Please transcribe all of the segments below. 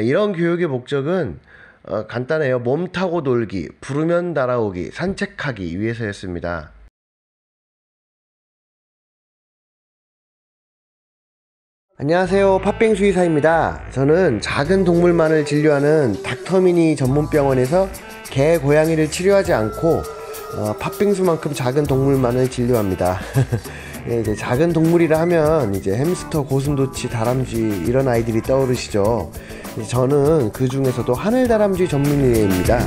이런 교육의 목적은 간단해요. 몸 타고 놀기, 부르면 날아오기, 산책하기 위해서였습니다. 안녕하세요. 팥빙 수의사입니다. 저는 작은 동물만을 진료하는 닥터미니 전문병원에서 개, 고양이를 치료하지 않고 팥빙수만큼 작은 동물만을 진료합니다. 예, 이제 작은 동물이라 하면 이제 햄스터, 고슴도치, 다람쥐 이런 아이들이 떠오르시죠. 저는 그 중에서도 하늘다람쥐 전문의입니다.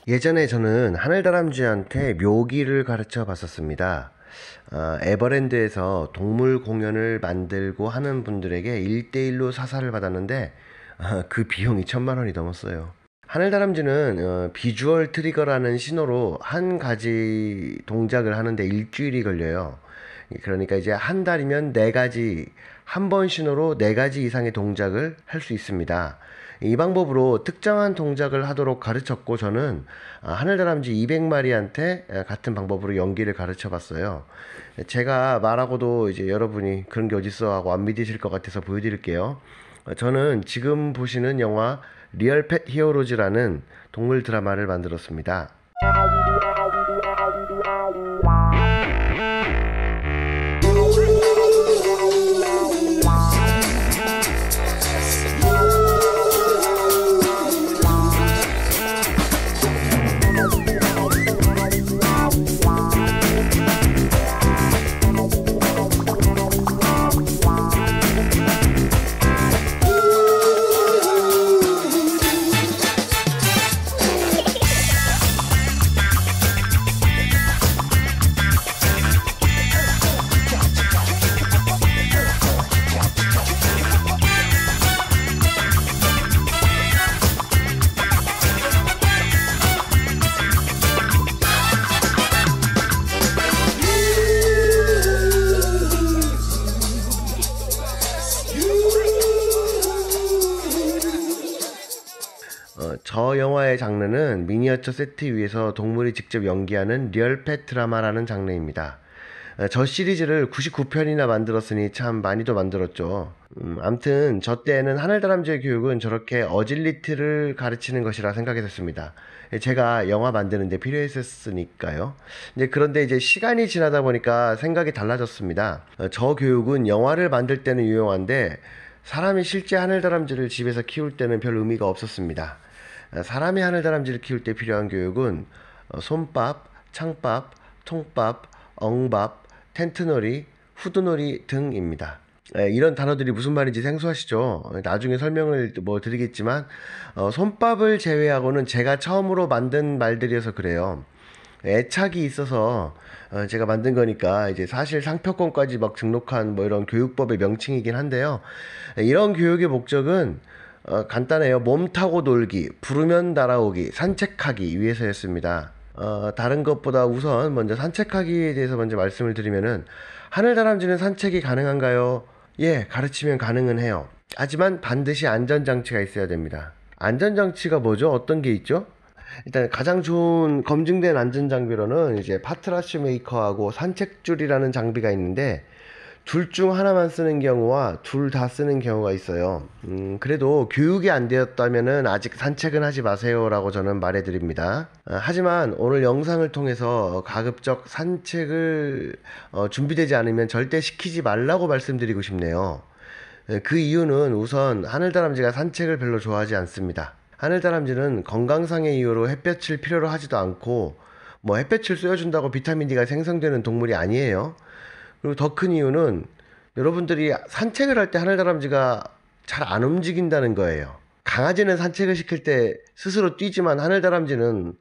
예전에 저는 하늘다람쥐한테 묘기를 가르쳐 봤었습니다. 에버랜드에서 동물 공연을 만들고 하는 분들에게 1대1로 사사를 받았는데 그 비용이 1000만원이 넘었어요. 하늘다람쥐는 비주얼 트리거라는 신호로 한 가지 동작을 하는데 일주일이 걸려요. 그러니까 이제 한 달이면 4가지, 한 번 신호로 4가지 이상의 동작을 할 수 있습니다. 이 방법으로 특정한 동작을 하도록 가르쳤고, 저는 하늘다람쥐 200마리한테 같은 방법으로 연기를 가르쳐 봤어요. 제가 말하고도 이제 여러분이 그런 게 어딨어 하고 안 믿으실 것 같아서 보여드릴게요. 저는 지금 보시는 영화 리얼 펫 히어로즈라는 동물 드라마를 만들었습니다. 저 영화의 장르는 미니어처 세트 위에서 동물이 직접 연기하는 리얼 펫 드라마라는 장르입니다. 저 시리즈를 99편이나 만들었으니 참 많이도 만들었죠. 암튼 저 때에는 하늘다람쥐의 교육은 저렇게 어질리티를 가르치는 것이라 생각했습니다. 제가 영화 만드는데 필요했었으니까요. 그런데 이제 시간이 지나다 보니까 생각이 달라졌습니다. 저 교육은 영화를 만들 때는 유용한데 사람이 실제 하늘다람쥐를 집에서 키울 때는 별 의미가 없었습니다. 사람이 하늘다람쥐를 키울 때 필요한 교육은 솜밥, 창밥, 통밥, 엉밥, 텐트놀이, 후드놀이 등입니다. 이런 단어들이 무슨 말인지 생소하시죠? 나중에 설명을 드리겠지만 솜밥을 제외하고는 제가 처음으로 만든 말들이어서 그래요. 애착이 있어서 제가 만든 거니까 이제 사실 상표권까지 막 등록한 이런 교육법의 명칭이긴 한데요. 이런 교육의 목적은 간단해요. 몸 타고 놀기, 부르면 날아오기, 산책하기 위해서였습니다. 다른 것보다 우선 먼저 산책하기에 대해서 먼저 말씀을 드리면은, 하늘다람쥐는 산책이 가능한가요? 예, 가르치면 가능은 해요. 하지만 반드시 안전장치가 있어야 됩니다. 안전장치가 뭐죠? 어떤 게 있죠? 일단 가장 좋은 검증된 안전장비로는 이제 파트라슈 메이커하고 산책줄이라는 장비가 있는데, 둘 중 하나만 쓰는 경우와 둘 다 쓰는 경우가 있어요. 그래도 교육이 안 되었다면은 아직 산책은 하지 마세요 라고 저는 말해드립니다. 하지만 오늘 영상을 통해서 가급적 산책을 준비되지 않으면 절대 시키지 말라고 말씀드리고 싶네요. 그 이유는 우선 하늘다람쥐가 산책을 별로 좋아하지 않습니다. 하늘다람쥐는 건강상의 이유로 햇볕을 필요로 하지도 않고 햇볕을 쏘여준다고 비타민 D가 생성되는 동물이 아니에요. 그리고 더 큰 이유는 여러분들이 산책을 할 때 하늘다람쥐가 잘 안 움직인다는 거예요. 강아지는 산책을 시킬 때 스스로 뛰지만 하늘다람쥐는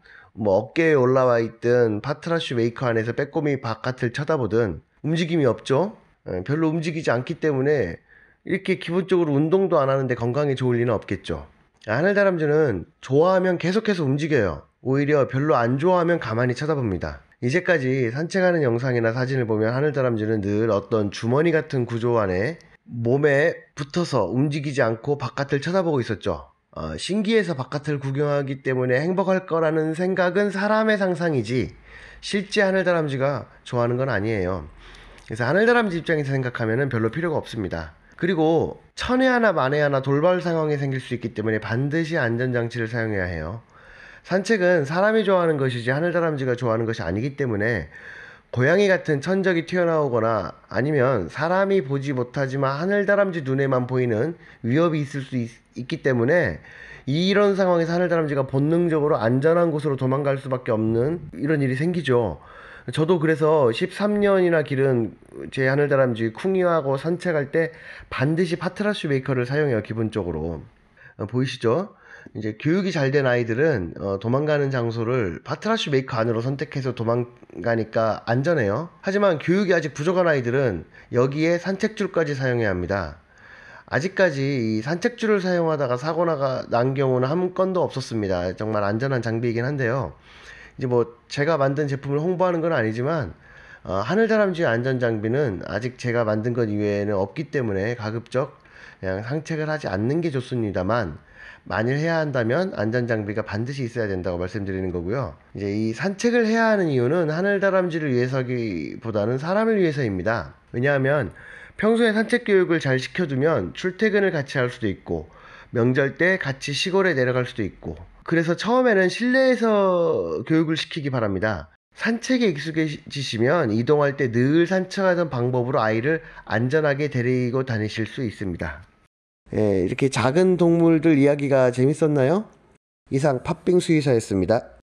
어깨에 올라와 있든 파트라슈 메이커 안에서 빼꼼히 바깥을 쳐다보든 움직임이 없죠. 별로 움직이지 않기 때문에 이렇게 기본적으로 운동도 안 하는데 건강에 좋을 리는 없겠죠. 하늘다람쥐는 좋아하면 계속해서 움직여요. 오히려 별로 안 좋아하면 가만히 쳐다봅니다. 이제까지 산책하는 영상이나 사진을 보면 하늘다람쥐는 늘 어떤 주머니 같은 구조 안에 몸에 붙어서 움직이지 않고 바깥을 쳐다보고 있었죠. 신기해서 바깥을 구경하기 때문에 행복할 거라는 생각은 사람의 상상이지 실제 하늘다람쥐가 좋아하는 건 아니에요. 그래서 하늘다람쥐 입장에서 생각하면 별로 필요가 없습니다. 그리고 천에 하나 만에 하나 돌발 상황이 생길 수 있기 때문에 반드시 안전장치를 사용해야 해요. 산책은 사람이 좋아하는 것이지 하늘다람쥐가 좋아하는 것이 아니기 때문에 고양이 같은 천적이 튀어나오거나 아니면 사람이 보지 못하지만 하늘다람쥐 눈에만 보이는 위협이 있을 수 있기 때문에 이런 상황에서 하늘다람쥐가 본능적으로 안전한 곳으로 도망갈 수밖에 없는 이런 일이 생기죠. 저도 그래서 13년이나 기른 제 하늘다람쥐 쿵이하고 산책할 때 반드시 파트라슈 메이커를 사용해요, 기본적으로. 보이시죠? 이제 교육이 잘 된 아이들은 도망가는 장소를 파트라슈 메이커 안으로 선택해서 도망가니까 안전해요. 하지만 교육이 아직 부족한 아이들은 여기에 산책줄까지 사용해야 합니다. 아직까지 이 산책줄을 사용하다가 사고가 난 경우는 한 건도 없었습니다. 정말 안전한 장비이긴 한데요. 이제 뭐 제가 만든 제품을 홍보하는 건 아니지만 하늘다람쥐 안전장비는 아직 제가 만든 것 이외에는 없기 때문에 가급적 그냥 산책을 하지 않는 게 좋습니다만, 만일 해야 한다면 안전장비가 반드시 있어야 된다고 말씀드리는 거고요. 이제 이 산책을 해야 하는 이유는 하늘다람쥐를 위해서기보다는 사람을 위해서입니다. 왜냐하면 평소에 산책 교육을 잘 시켜두면 출퇴근을 같이 할 수도 있고 명절 때 같이 시골에 내려갈 수도 있고, 그래서 처음에는 실내에서 교육을 시키기 바랍니다. 산책에 익숙해지시면 이동할 때 늘 산책하던 방법으로 아이를 안전하게 데리고 다니실 수 있습니다. 예, 이렇게 작은 동물들 이야기가 재밌었나요? 이상 팥빙 수의사였습니다.